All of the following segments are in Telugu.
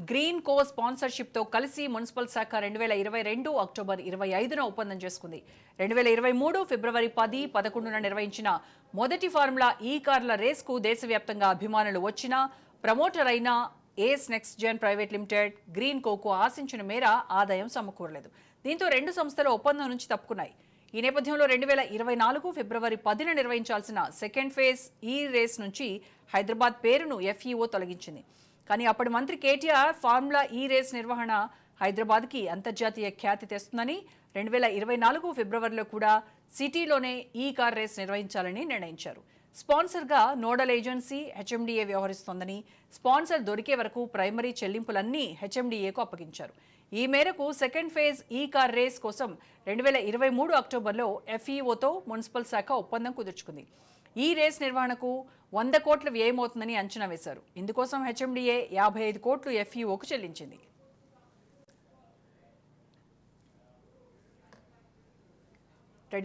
గ్రీన్ కో స్పాన్సర్షిప్ తో కలిసి మున్సిపల్ శాఖ 2022 అక్టోబర్ 25న ఒప్పందం చేసుకుంది. 2023 ఫిబ్రవరి 10, 11న నిర్వహించిన మొదటి ఫార్ములా ఈ కార్ల రేస్ కు దేశవ్యాప్తంగా అభిమానులు వచ్చినా ప్రమోటర్ అయిన ace next gen private limited గ్రీన్ కోకు ఆశించిన మేర ఆదాయం సమకూరలేదు. దీంతో రెండు సంస్థలు ఒప్పందం నుంచి తప్పుకున్నాయి. ఈ నేపథ్యంలో 2024 ఫిబ్రవరి 10న నిర్వహించాల్సిన సెకండ్ ఫేజ్ ఈ రేస్ నుంచి హైదరాబాద్ పేరును ఎఫ్ఈఓ తొలగించింది. కానీ అప్పటి మంత్రి కేటీఆర్ ఫార్ములా ఈ రేస్ నిర్వహణ హైదరాబాద్కి అంతర్జాతీయ ఖ్యాతి తెస్తుందని 2024 ఫిబ్రవరిలో కూడా సిటీలోనే ఈ కార్ రేస్ నిర్వహించాలని నిర్ణయించారు. స్పాన్సర్గా నోడల్ ఏజెన్సీ హెచ్ఎండిఏ వ్యవహరిస్తోందని, స్పాన్సర్ దొరికే వరకు ప్రైమరీ చెల్లింపులన్నీ హెచ్ఎండిఏకు అప్పగించారు. ఈ మేరకు సెకండ్ ఫేజ్ ఈ కార్ రేస్ కోసం 2023 అక్టోబర్లో ఎఫ్ఈఓతో మున్సిపల్ శాఖ ఒప్పందం కుదుర్చుకుంది. ఈ రేస్ నిర్వహణకు 100 కోట్ల వ్యయమవుతుందని అంచనా వేశారు. ఇందుకోసం హెచ్ఎండిఏ 55 కోట్లు ఎఫ్ఈఓకు చెల్లించింది.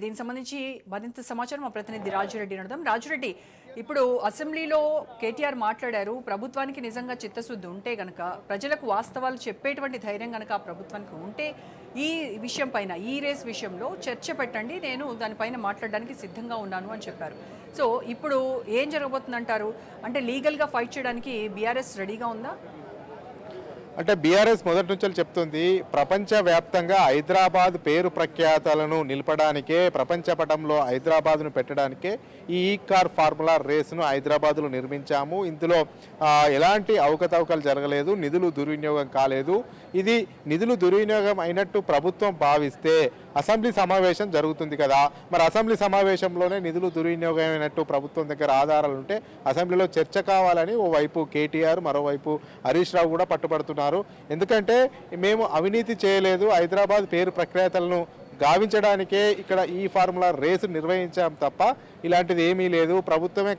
దీనికి సంబంధించి మరింత సమాచారం మా ప్రతినిధి రాజురెడ్డి అడుగుదాం. రాజురెడ్డి, ఇప్పుడు అసెంబ్లీలో కేటీఆర్ మాట్లాడారు, ప్రభుత్వానికి నిజంగా చిత్తశుద్ధి ఉంటే గనక, ప్రజలకు వాస్తవాలు చెప్పేటువంటి ధైర్యం గనక ఆ ప్రభుత్వానికి ఉంటే ఈ విషయం పైన, ఈ రేస్ విషయంలో చర్చ పెట్టండి, నేను దానిపైన మాట్లాడడానికి సిద్ధంగా ఉన్నాను అని చెప్పారు. సో ఇప్పుడు ఏం జరగబోతుందంటారు? అంటే లీగల్గా ఫైట్ చేయడానికి బీఆర్ఎస్ రెడీగా ఉందా? అంటే బీఆర్ఎస్ మొదటి నుంచి చెప్తుంది, ప్రపంచవ్యాప్తంగా హైదరాబాద్ పేరు ప్రఖ్యాతలను నిలపడానికే, ప్రపంచ పటంలో హైదరాబాద్ను పెట్టడానికే ఈ కార్ ఫార్ములా రేసును హైదరాబాద్లో నిర్మించాము. ఇందులో ఎలాంటి అవకతవకలు జరగలేదు, నిధులు దుర్వినియోగం కాలేదు. ఇది నిధులు దుర్వినియోగం అయినట్టు ప్రభుత్వం భావిస్తే అసెంబ్లీ సమావేశం జరుగుతుంది కదా, మరి అసెంబ్లీ సమావేశంలోనే నిధులు దుర్వినియోగం అయినట్టు ప్రభుత్వం దగ్గర ఆధారాలు ఉంటే అసెంబ్లీలో చర్చ కావాలని ఓవైపు కేటీఆర్, మరోవైపు హరీష్ రావు కూడా పట్టుబడుతున్నారు. ఎందుకంటే మేము అవినీతి చేయలేదు, హైదరాబాద్ పేరు ప్రఖ్యాతలను గావించడానికే ఇక్కడ ఈ ఫార్ములా రేసు నిర్వహించాం తప్ప ఇలాంటిది ఏమీ లేదు, ప్రభుత్వమే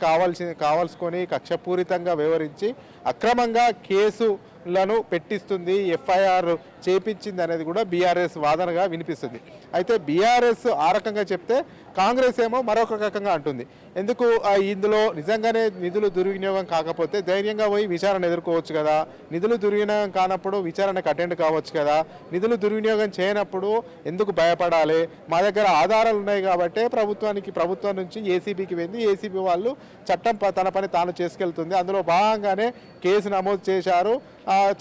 కావాల్సుకొని కక్షపూరితంగా వ్యవహరించి అక్రమంగా కేసులను పెట్టిస్తుంది, ఎఫ్ఐఆర్ చేపించింది అనేది కూడా బీఆర్ఎస్ వాదనగా వినిపిస్తుంది. అయితే బీఆర్ఎస్ ఆ రకంగా చెప్తే కాంగ్రెస్ ఏమో మరొక రకంగా అంటుంది. ఎందుకు ఇందులో నిజంగానే నిధులు దుర్వినియోగం కాకపోతే ధైర్యంగా పోయి విచారణ ఎదుర్కోవచ్చు కదా, నిధులు దుర్వినియోగం కానప్పుడు విచారణకు అటెండ్ కావచ్చు కదా, నిధులు దుర్వినియోగం చేయనప్పుడు ఎందుకు భయపడాలి? మా దగ్గర ఆధారాలు ఉన్నాయి కాబట్టి ప్రభుత్వం నుంచి ఏసీబీకి వెళ్ళి ఏసీబీ వాళ్ళు చట్టం తన పని తాను చేసుకెళ్తుంది. అందులో భాగంగానే కేసు నమోదు చేశారు.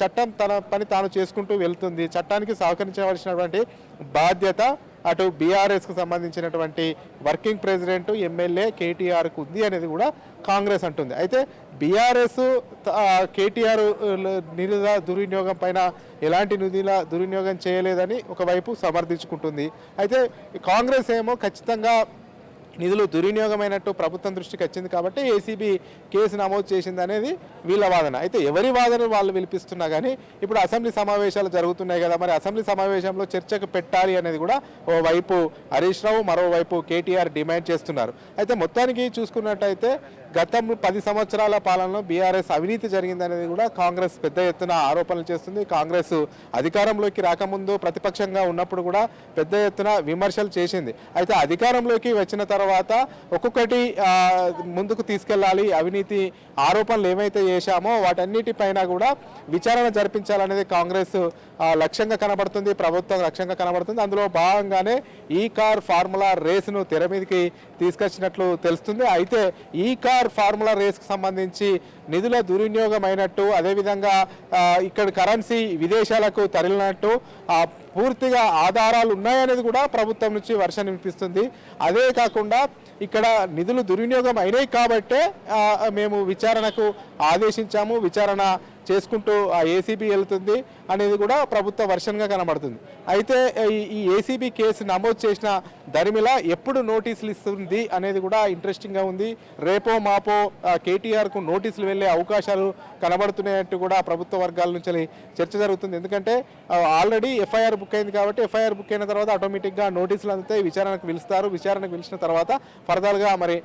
చట్టం తన పని తాను చేసుకుంటూ వెళ్తుంది. చట్టానికి సహకరించవలసినటువంటి బాధ్యత అటు బీఆర్ఎస్కు సంబంధించినటువంటి వర్కింగ్ ప్రెసిడెంట్, ఎమ్మెల్యే కేటీఆర్కు ఉంది అనేది కూడా కాంగ్రెస్ అంటుంది. అయితే బీఆర్ఎస్ కేటీఆర్ నిధుల దుర్వినియోగం పైన ఎలాంటి నిధుల దుర్వినియోగం చేయలేదని ఒకవైపు సమర్థించుకుంటుంది. అయితే కాంగ్రెస్ ఏమో ఖచ్చితంగా నిధులు దుర్వినియోగమైనట్టు ప్రభుత్వం దృష్టికి వచ్చింది కాబట్టి ఏసీబీ కేసు నమోదు చేసింది అనేది వీళ్ళ వాదన. అయితే ఎవరి వాదన వాళ్ళు వినిపిస్తున్నా కానీ ఇప్పుడు అసెంబ్లీ సమావేశాలు జరుగుతున్నాయి కదా, మరి అసెంబ్లీ సమావేశంలో చర్చకు పెట్టాలి అనేది కూడా ఓవైపు హరీష్ రావు, మరోవైపు కేటీఆర్ డిమాండ్ చేస్తున్నారు. అయితే మొత్తానికి చూసుకున్నట్టయితే గతం 10 సంవత్సరాల పాలనలో బీఆర్ఎస్ అవినీతి జరిగిందనేది కూడా కాంగ్రెస్ పెద్ద ఎత్తున ఆరోపణలు చేస్తుంది. కాంగ్రెస్ అధికారంలోకి రాకముందు ప్రతిపక్షంగా ఉన్నప్పుడు కూడా పెద్ద ఎత్తున విమర్శలు చేసింది. అయితే అధికారంలోకి వచ్చిన తర్వాత ఒక్కొక్కటి ముందుకు తీసుకెళ్లాలి, అవినీతి ఆరోపణలు ఏమైతే చేశామో వాటన్నిటిపైన కూడా విచారణ జరిపించాలనేది కాంగ్రెస్ లక్ష్యంగా కనబడుతుంది, ప్రభుత్వం లక్ష్యంగా కనబడుతుంది. అందులో భాగంగానే ఈ కార్ ఫార్ములా రేసును తెర మీదకి తీసుకొచ్చినట్లు తెలుస్తుంది. అయితే ఈ కార్ ఫార్ములా రేస్కు సంబంధించి నిధుల దుర్వినియోగం అయినట్టు, అదేవిధంగా ఇక్కడ కరెన్సీ విదేశాలకు తరలినట్టు పూర్తిగా ఆధారాలు ఉన్నాయనేది కూడా ప్రభుత్వం నుంచి వర్షం వినిపిస్తుంది. అదే కాకుండా ఇక్కడ నిధులు దుర్వినియోగం అయినాయి కాబట్టే మేము విచారణకు ఆదేశించాము, విచారణ చేసుకుంటూ ఏసీబీ వెళ్తుంది అనేది కూడా ప్రభుత్వ వర్షన్గా కనబడుతుంది. అయితే ఈ ఏసీబీ కేసు నమోదు చేసిన దరిమిల ఎప్పుడు నోటీసులు ఇస్తుంది అనేది కూడా ఇంట్రెస్టింగ్గా ఉంది. రేపో మాపో కేటీఆర్కు నోటీసులు వెళ్ళే అవకాశాలు కనబడుతున్నాయంటూ కూడా ప్రభుత్వ వర్గాల నుంచి చర్చ జరుగుతుంది. ఎందుకంటే ఆల్రెడీ ఎఫ్ఐఆర్ బుక్ అయింది కాబట్టి ఎఫ్ఐఆర్ బుక్ అయిన తర్వాత ఆటోమేటిక్గా నోటీసులు అందుతాయి, విచారణకు పిలుస్తారు. విచారణకు పిలిచిన తర్వాత ఫర్దర్గా మరి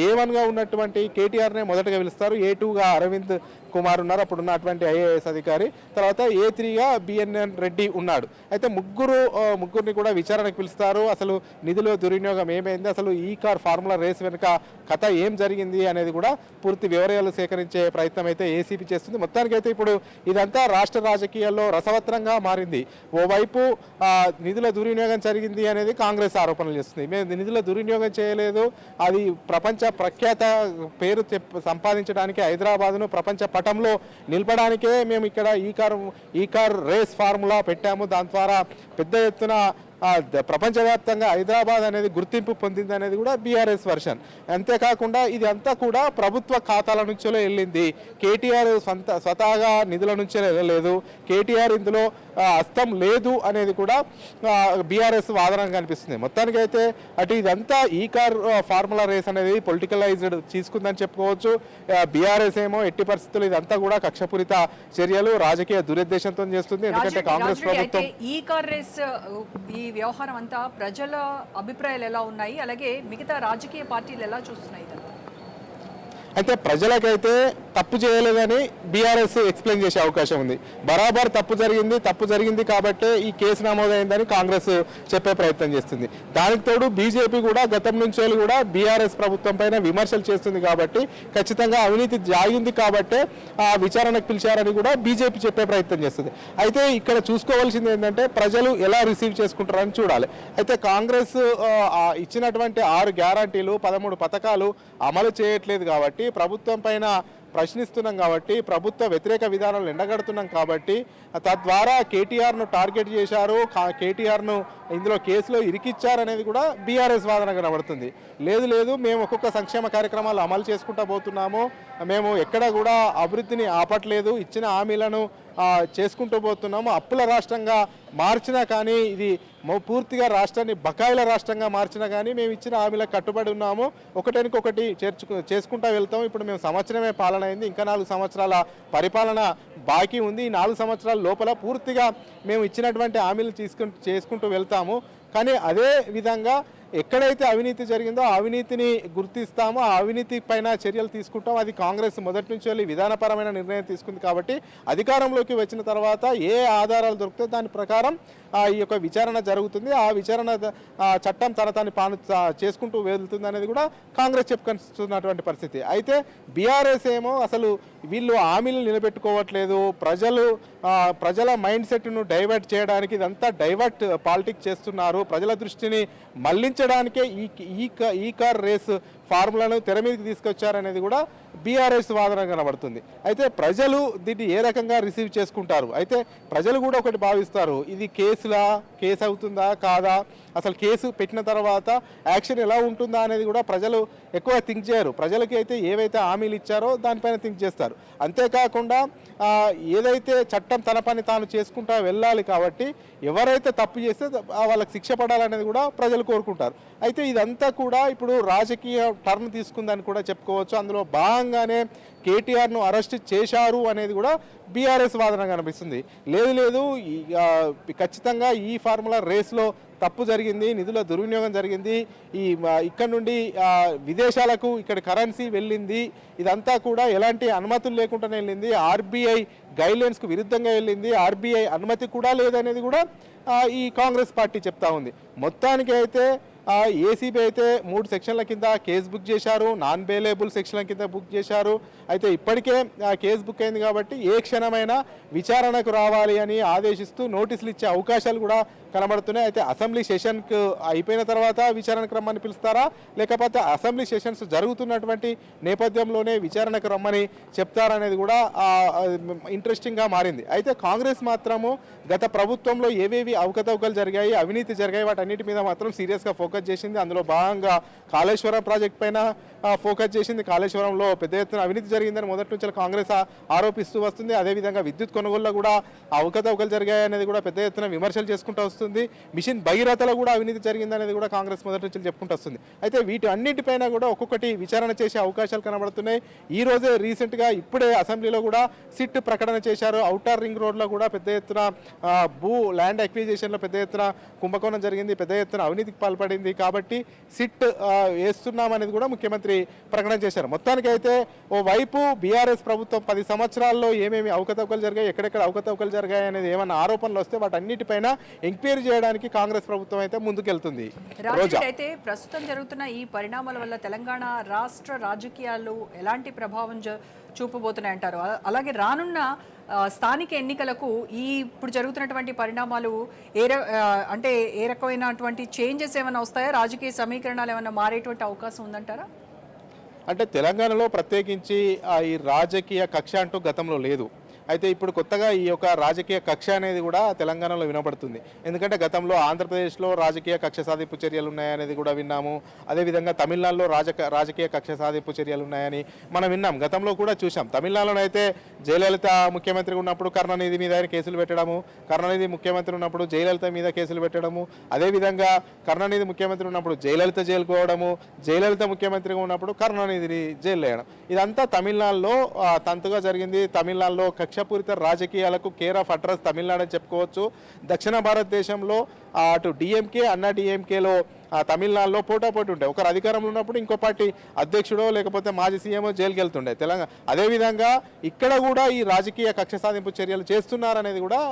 A1గా ఉన్నటువంటి కేటీఆర్నే మొదటగా పిలుస్తారు, A2గా అరవింద్ కుమార్ ఉన్నారు, అప్పుడు ఉన్నటువంటి ఐఏఎస్ అధికారి, తర్వాత A3గా BNN రెడ్డి ఉన్నాడు. అయితే ముగ్గురిని కూడా విచారణకు పిలుస్తారు. అసలు నిధుల దుర్వినియోగం ఏమైంది, అసలు ఈ కార్ ఫార్ములా రేస్ వెనుక కథ ఏం జరిగింది అనేది కూడా పూర్తి వివరాలు సేకరించే ప్రయత్నం అయితే ఏసీబీ చేస్తుంది. మొత్తానికైతే ఇప్పుడు ఇదంతా రాష్ట్ర రాజకీయాల్లో రసవత్రంగా మారింది. ఓవైపు నిధుల దుర్వినియోగం జరిగింది అనేది కాంగ్రెస్ ఆరోపణలు చేస్తుంది. మేము నిధుల దుర్వినియోగం చేయలేదు, అది ప్రపంచ ప్రఖ్యాత పేరు సంపాదించడానికి హైదరాబాద్ను ప్రపంచ పటంలో నిలపడానికే మేము ఇక్కడ ఈ కార్ రేస్ ఫార్ములా పెట్టాము. దాని ద్వారా పెద్ద ఎత్తున ప్రపంచవ్యాప్తంగా హైదరాబాద్ అనేది గుర్తింపు పొందింది అనేది కూడా బీఆర్ఎస్ వర్షన్. అంతేకాకుండా ఇది అంతా కూడా ప్రభుత్వ ఖాతాల నుంచే వెళ్ళింది. కేటీఆర్ స్వతహాగా నిధుల నుంచే వెళ్ళలేదు, కేటీఆర్ ఇందులో హస్తం లేదు అనేది కూడా బీఆర్ఎస్ వాదన కనిపిస్తుంది. మొత్తానికైతే అటు ఇదంతా ఈ కార్ ఫార్ములా రేస్ అనేది పొలిటికలైజ్డ్ తీసుకుందని చెప్పుకోవచ్చు. బీఆర్ఎస్ ఏమో ఎట్టి పరిస్థితులు ఇదంతా కూడా కక్షపూరిత చర్యలు, రాజకీయ దురుద్దేశంతో చేస్తుంది. ఎందుకంటే కాంగ్రెస్ ప్రభుత్వం ఈ కార్ రేస్ ఈ వ్యవహారం అంతా ప్రజల అభిప్రాయాలు ఎలా ఉన్నాయి, అలాగే మిగతా రాజకీయ పార్టీలు ఎలా చూస్తున్నాయి? అయితే ప్రజలకైతే తప్పు చేయలేదని బీఆర్ఎస్ ఎక్స్ప్లెయిన్ చేసే అవకాశం ఉంది. బరాబర్ తప్పు జరిగింది కాబట్టే ఈ కేసు నమోదైందని కాంగ్రెస్ చెప్పే ప్రయత్నం చేస్తుంది. దానికి తోడు బీజేపీ కూడా గతం నుంచి కూడా బీఆర్ఎస్ ప్రభుత్వం పైన విమర్శలు చేస్తుంది కాబట్టి ఖచ్చితంగా అవినీతి జాగింది కాబట్టే విచారణకు పిలిచారని కూడా బీజేపీ చెప్పే ప్రయత్నం చేస్తుంది. అయితే ఇక్కడ చూసుకోవాల్సింది ఏంటంటే ప్రజలు ఎలా రిసీవ్ చేసుకుంటారని చూడాలి. అయితే కాంగ్రెస్ ఇచ్చినటువంటి 6 గ్యారంటీలు 13 పథకాలు అమలు చేయట్లేదు కాబట్టి, ప్రభుత్వం పైన ప్రశ్నిస్తున్నాం కాబట్టి, ప్రభుత్వ వ్యతిరేక విధానాలు ఎండగడుతున్నాం కాబట్టి, తద్వారా కేటీఆర్ను టార్గెట్ చేశారు, కేటీఆర్ను ఇందులో కేసులో ఇరికిచ్చారనేది కూడా బీఆర్ఎస్ వాదన కనబడుతుంది. లేదు మేము ఒక్కొక్క సంక్షేమ కార్యక్రమాలు అమలు చేసుకుంటూ పోతున్నాము, మేము ఎక్కడ కూడా అభివృద్ధిని ఆపట్లేదు, ఇచ్చిన హామీలను చేసుకుంటూ పోతున్నాము, అప్పుల రాష్ట్రంగా మార్చినా కానీ ఇది పూర్తిగా రాష్ట్రాన్ని బకాయిల రాష్ట్రంగా మార్చినా కానీ మేము ఇచ్చిన హామీలకు కట్టుబడి ఉన్నాము, ఒకటి చేసుకుంటూ వెళ్తాం. ఇప్పుడు మేము సంవత్సరమే పాలన అయింది, ఇంకా 4 సంవత్సరాల పరిపాలన బాకీ ఉంది. ఈ 4 సంవత్సరాల లోపల పూర్తిగా మేము ఇచ్చినటువంటి హామీలు చేసుకుంటూ వెళ్తాము. కానీ అదే విధంగా ఎక్కడైతే అవినీతి జరిగిందో ఆ అవినీతిని గుర్తిస్తామో, ఆ అవినీతి పైన చర్యలు తీసుకుంటాం. అది కాంగ్రెస్ మొదటి నుంచి వెళ్ళి విధానపరమైన నిర్ణయం తీసుకుంది కాబట్టి అధికారంలోకి వచ్చిన తర్వాత ఏ ఆధారాలు దొరికితే దాని ప్రకారం ఈ యొక్క విచారణ జరుగుతుంది. ఆ విచారణ చట్టం తనని చేసుకుంటూ వెళ్తుంది అనేది కూడా కాంగ్రెస్ చెప్పుకొస్తున్నటువంటి పరిస్థితి. అయితే బీఆర్ఎస్ ఏమో అసలు వీళ్ళు హామీలు నిలబెట్టుకోవట్లేదు, ప్రజల మైండ్ సెట్ను డైవర్ట్ చేయడానికి ఇదంతా డైవర్ట్ పాలిటిక్స్ చేస్తున్నారు, ప్రజల దృష్టిని మళ్లించడానికే ఈ కార్ రేస్ ఫార్ములాను తెర మీదకి తీసుకొచ్చారనేది కూడా బీఆర్ఎస్ వాదన కనబడుతుంది. అయితే ప్రజలు దీన్ని ఏ రకంగా రిసీవ్ చేసుకుంటారు? అయితే ప్రజలు కూడా ఒకటి భావిస్తారు, ఇది కేసు అవుతుందా కాదా, అసలు కేసు పెట్టిన తర్వాత యాక్షన్ ఎలా ఉంటుందా అనేది కూడా ప్రజలు ఎక్కువ థింక్ చేయరు. ప్రజలకి అయితే ఏవైతే హామీలు ఇచ్చారో దానిపైన థింక్ చేస్తారు. అంతేకాకుండా ఏదైతే చట్టం తన పని తాను చేసుకుంటా వెళ్ళాలి కాబట్టి ఎవరైతే తప్పు చేస్తే వాళ్ళకి శిక్ష పడాలనేది కూడా ప్రజలు కోరుకుంటారు. అయితే ఇదంతా కూడా ఇప్పుడు రాజకీయ టర్న్ తీసుకుందని కూడా చెప్పుకోవచ్చు. అందులో భాగంగానే కేటీఆర్ను అరెస్ట్ చేశారు అనేది కూడా బీఆర్ఎస్ వాదన కనిపిస్తుంది. లేదు ఖచ్చితంగా ఈ ఫార్ములా రేస్లో తప్పు జరిగింది, నిధుల దుర్వినియోగం జరిగింది, ఇక్కడ నుండి విదేశాలకు ఇక్కడ కరెన్సీ వెళ్ళింది, ఇదంతా కూడా ఎలాంటి అనుమతులు లేకుండానే వెళ్ళింది, ఆర్బీఐ గైడ్లైన్స్కు విరుద్ధంగా వెళ్ళింది, ఆర్బీఐ అనుమతి కూడా లేదనేది కూడా ఈ కాంగ్రెస్ పార్టీ చెప్తా ఉంది. మొత్తానికి అయితే ఏసీబీ అయితే 3 సెక్షన్ల కింద కేసు బుక్ చేశారు, నాన్ బెయిలబుల్ సెక్షన్ల కింద బుక్ చేశారు. అయితే ఇప్పటికే కేసు బుక్ అయింది కాబట్టి ఏ క్షణమైనా విచారణకు రావాలి అని ఆదేశిస్తూ నోటీసులు ఇచ్చే అవకాశాలు కూడా కనబడుతున్నాయి. అయితే అసెంబ్లీ సెషన్కు అయిపోయిన తర్వాత విచారణకు రమ్మని పిలుస్తారా, లేకపోతే అసెంబ్లీ సెషన్స్ జరుగుతున్నటువంటి నేపథ్యంలోనే విచారణకు రమ్మని చెప్తారనేది కూడా ఇంట్రెస్టింగ్గా మారింది. అయితే కాంగ్రెస్ మాత్రము గత ప్రభుత్వంలో ఏవేవి అవకతవకలు జరిగాయి, అవినీతి జరిగాయి, వాటన్నిటి మీద మాత్రం సీరియస్గా ఫోకస్ చేసింది. అందులో భాగంగా కాళేశ్వరం ప్రాజెక్ట్ పైన ఫోకస్ చేసింది. కాళేశ్వరంలో పెద్ద ఎత్తున అవినీతి జరిగిందని మొదటి నుంచి కాంగ్రెస్ ఆరోపిస్తూ వస్తుంది. అదేవిధంగా విద్యుత్ కొనుగోలులో కూడా అవకతవకలు జరిగాయి అనేది కూడా పెద్ద ఎత్తున విమర్శలు చేసుకుంటూ వస్తుంది. మిషన్ భగీరథలో కూడా అవినీతి జరిగిందనేది కూడా కాంగ్రెస్ మొదటి నుంచి చెప్పుకుంటూ వస్తుంది. అయితే వీటి అన్నిటిపైన కూడా ఒక్కొక్కటి విచారణ చేసే అవకాశాలు కనబడుతున్నాయి. ఈ రోజే రీసెంట్గా ఇప్పుడే అసెంబ్లీలో కూడా సిట్ ప్రకటన చేశారు. ఔటర్ రింగ్ రోడ్లో కూడా పెద్ద ఎత్తున ల్యాండ్ అక్విజిషన్లో పెద్ద ఎత్తున కుంభకోణం జరిగింది, పెద్ద ఎత్తున అవినీతికి పాల్పడింది. ఉంది కాబట్టి సిట్ వేస్తున్నాం అనేది కూడా ముఖ్యమంత్రి ప్రకటన చేశారు. మొత్తానికైతే ఓ వైపు బీఆర్ఎస్ ప్రభుత్వం 10 సంవత్సరాల్లో ఏమేమి అవకతవకలు జరిగాయి, ఎక్కడెక్కడ అవకతవకలు జరిగాయి అనేది ఏమన్నా ఆరోపణలు వస్తే వాటన్నిటిపైన ఎంక్వైరీ చేయడానికి కాంగ్రెస్ ప్రభుత్వం అయితే ముందుకెళ్తుంది. రోజా, అయితే ప్రస్తుతం జరుగుతున్న ఈ పరిణామాల వల్ల తెలంగాణ రాష్ట్ర రాజకీయాలు ఎలాంటి ప్రభావం చూపబోతున్నాయి అంటారు? అలాగే రానున్న స్థానిక ఎన్నికలకు ఇప్పుడు జరుగుతున్నటువంటి పరిణామాలు అంటే ఏ రకమైనటువంటి చేంజెస్ ఏమైనా వస్తాయా? రాజకీయ సమీకరణాలు ఏమైనా మారేటువంటి అవకాశం ఉందంటారా? అంటే తెలంగాణలో ప్రత్యేకించి ఈ రాజకీయ కక్ష అంటూ గతంలో లేదు. అయితే ఇప్పుడు కొత్తగా ఈ యొక్క రాజకీయ కక్ష అనేది కూడా తెలంగాణలో వినపడుతుంది. ఎందుకంటే గతంలో ఆంధ్రప్రదేశ్లో రాజకీయ కక్ష సాధింపు చర్యలు ఉన్నాయనేది కూడా విన్నాము. అదేవిధంగా తమిళనాడులో రాజకీయ కక్ష సాధింపు చర్యలు ఉన్నాయని మనం విన్నాం, గతంలో కూడా చూసాం. తమిళనాడులో అయితే జయలలిత ముఖ్యమంత్రి ఉన్నప్పుడు కరుణానిధి మీద ఆయన కేసులు పెట్టడము, కరుణానిధి ముఖ్యమంత్రి ఉన్నప్పుడు జయలలిత మీద కేసులు పెట్టడము, అదేవిధంగా కరుణానిధి ముఖ్యమంత్రి ఉన్నప్పుడు జయలలిత జైలుకు పోవడము, జయలలిత ముఖ్యమంత్రిగా ఉన్నప్పుడు కరుణానిధిని జైలు వేయడం, ఇదంతా తమిళనాడులో తంతుగా జరిగింది. తమిళనాడులో కక్షపూరిత రాజకీయాలకు కేర్ ఆఫ్ అడ్రస్ తమిళనాడు అని చెప్పుకోవచ్చు. దక్షిణ భారతదేశంలో అటు డిఎంకే అన్నా డిఎంకేలో తమిళనాడులో పోటాపోటీ ఉంటాయి. ఒకరు అధికారంలో ఉన్నప్పుడు ఇంకో పార్టీ అధ్యక్షుడో లేకపోతే మాజీ సీఎంఓ జైలుకి వెళ్తుండే తెలంగాణ. అదేవిధంగా ఇక్కడ కూడా ఈ రాజకీయ కక్ష సాధింపు చర్యలు చేస్తున్నారనేది కూడా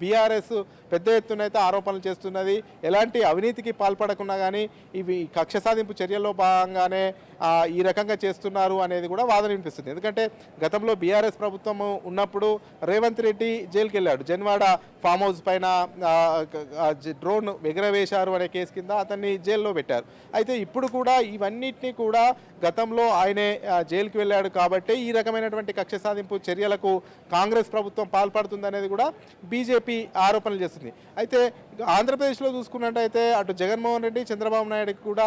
బీఆర్ఎస్ పెద్ద ఎత్తున అయితే ఆరోపణలు చేస్తున్నది. ఎలాంటి అవినీతికి పాల్పడకుండా కానీ ఇవి కక్ష సాధింపు చర్యల్లో భాగంగానే ఈ రకంగా చేస్తున్నారు అనేది కూడా వాదన వినిపిస్తుంది. ఎందుకంటే గతంలో బీఆర్ఎస్ ప్రభుత్వం ఉన్నప్పుడు రేవంత్ రెడ్డి జైలుకి వెళ్ళాడు. జన్వాడ ఫామ్ హౌస్ పైన డ్రోన్ ఎగరవేశారు అనే కేసు కింద అతన్ని జైల్లో పెట్టారు. అయితే ఇప్పుడు కూడా ఇవన్నిటినీ కూడా గతంలో ఆయనే జైలుకి వెళ్ళాడు కాబట్టి ఈ రకమైనటువంటి కక్ష సాధింపు చర్యలకు కాంగ్రెస్ ప్రభుత్వం పాల్పడుతుంది అనేది కూడా బీజేపీ ఆరోపణలు చేస్తుంది. అయితే ఆంధ్రప్రదేశ్లో చూసుకున్నట్టయితే అటు జగన్మోహన్ రెడ్డి చంద్రబాబు నాయుడుకి కూడా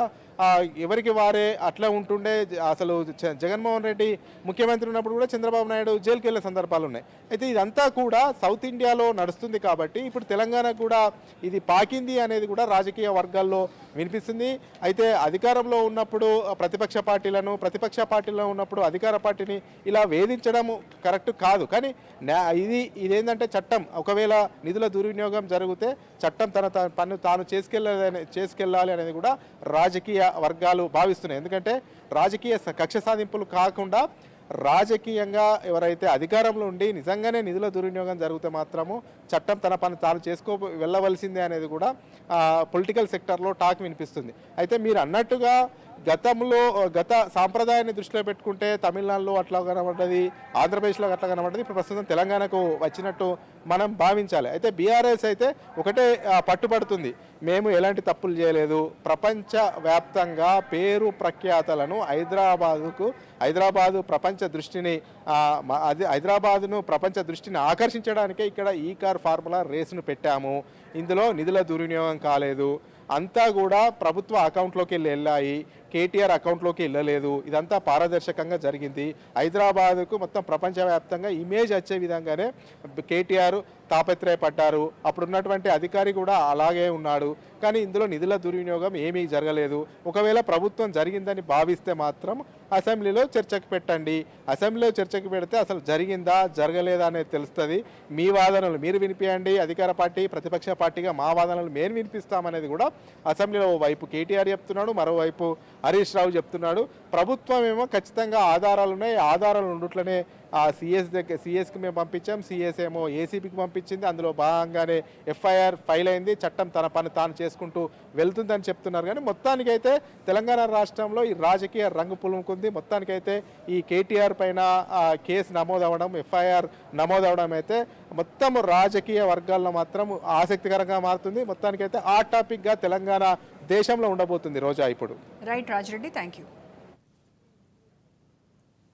ఎవరికి వారే అట్లా ఉంటుండే. అసలు జగన్మోహన్ రెడ్డి ముఖ్యమంత్రి ఉన్నప్పుడు కూడా చంద్రబాబు నాయుడు జైలుకి వెళ్ళే సందర్భాలు ఉన్నాయి. అయితే ఇదంతా కూడా సౌత్ ఇండియాలో నడుస్తుంది కాబట్టి ఇప్పుడు తెలంగాణ కూడా ఇది పాకింది అనేది కూడా రాజకీయ వర్గాల్లో వినిపిస్తుంది. అయితే అధికారంలో ఉన్నప్పుడు ప్రతిపక్ష పార్టీలో ఉన్నప్పుడు అధికార పార్టీని ఇలా వేధించడం కరెక్ట్ కాదు. కానీ ఇదేంటంటే చట్టం ఒకవేళ నిధుల దుర్వినియోగం జరిగితే చట్టం తన పన్ను తాను చేసుకెళ్ళాలి అనేది కూడా రాజకీయ వర్గాలు భావిస్తున్నాయి. ఎందుకంటే రాజకీయ కక్ష సాధింపులు కాకుండా రాజకీయంగా ఎవరైతే అధికారంలో ఉండి నిజంగానే నిధుల దుర్వినియోగం జరిగితే మాత్రము చట్టం తన పని తాను వెళ్ళవలసిందే అనేది కూడా పొలిటికల్ సెక్టర్లో టాక్ వినిపిస్తుంది. అయితే మీరు అన్నట్టుగా గత సాంప్రదాయాన్ని దృష్టిలో పెట్టుకుంటే తమిళనాడులో అట్లా కనబడ్డది, ఆంధ్రప్రదేశ్లో అట్లా కనబడ్డది, ఇప్పుడు ప్రస్తుతం తెలంగాణకు వచ్చినట్టు మనం భావించాలి. అయితే బీఆర్ఎస్ అయితే ఒకటే పట్టుబడుతుంది, మేము ఎలాంటి తప్పులు చేయలేదు, ప్రపంచవ్యాప్తంగా పేరు ప్రఖ్యాతలను హైదరాబాదు ప్రపంచ దృష్టిని హైదరాబాదును ప్రపంచ దృష్టిని ఆకర్షించడానికే ఇక్కడ ఈ కార్ ఫార్ములా రేసును పెట్టాము, ఇందులో నిధుల దుర్వినియోగం కాలేదు, అంతా కూడా ప్రభుత్వ అకౌంట్లోకి వెళ్ళాయి, కేటీఆర్ అకౌంట్లోకి వెళ్ళలేదు, ఇదంతా పారదర్శకంగా జరిగింది. హైదరాబాదుకు మొత్తం ప్రపంచవ్యాప్తంగా ఇమేజ్ వచ్చే విధంగానే కేటీఆర్ తాపత్రయపడ్డారు. అప్పుడున్నటువంటి అధికారి కూడా అలాగే ఉన్నాడు. కానీ ఇందులో నిధుల దుర్వినియోగం ఏమీ జరగలేదు. ఒకవేళ ప్రభుత్వం జరిగిందని భావిస్తే మాత్రం అసెంబ్లీలో చర్చకు పెట్టండి. అసెంబ్లీలో చర్చకు పెడితే అసలు జరిగిందా జరగలేదా అనేది తెలుస్తుంది. మీ వాదనలు మీరు వినిపించండి, అధికార పార్టీ ప్రతిపక్ష పార్టీగా మా వాదనలు మేము వినిపిస్తామనేది కూడా అసెంబ్లీలో ఓవైపు కేటీఆర్ చెప్తున్నాడు, మరోవైపు హరీష్ రావు చెప్తున్నాడు. ప్రభుత్వం ఏమో ఖచ్చితంగా ఆధారాలు ఉన్నాయి, ఆధారాలు ఉండట్లనే సిఎస్కి మేము పంపించాం, సిఎస్ ఏమో ఏసీబీకి పంపించింది, అందులో భాగంగానే ఎఫ్ఐఆర్ ఫైల్ అయింది, చట్టం తన పని తాను చేసుకుంటూ వెళ్తుందని చెప్తున్నారు. కానీ మొత్తానికైతే తెలంగాణ రాష్ట్రంలో ఈ రాజకీయ రంగు పులుముకుంది. మొత్తానికైతే ఈ కేటీఆర్ పైన కేసు నమోదవడం, ఎఫ్ఐఆర్ నమోదవడం అయితే మొత్తం రాజకీయ వర్గాల్లో మాత్రం ఆసక్తికరంగా మారుతుంది. మొత్తానికైతే ఆ టాపిక్గా తెలంగాణ దేశంలో ఉండబోతుంది రోజా ఇప్పుడు. Right Rajireddy, thank you.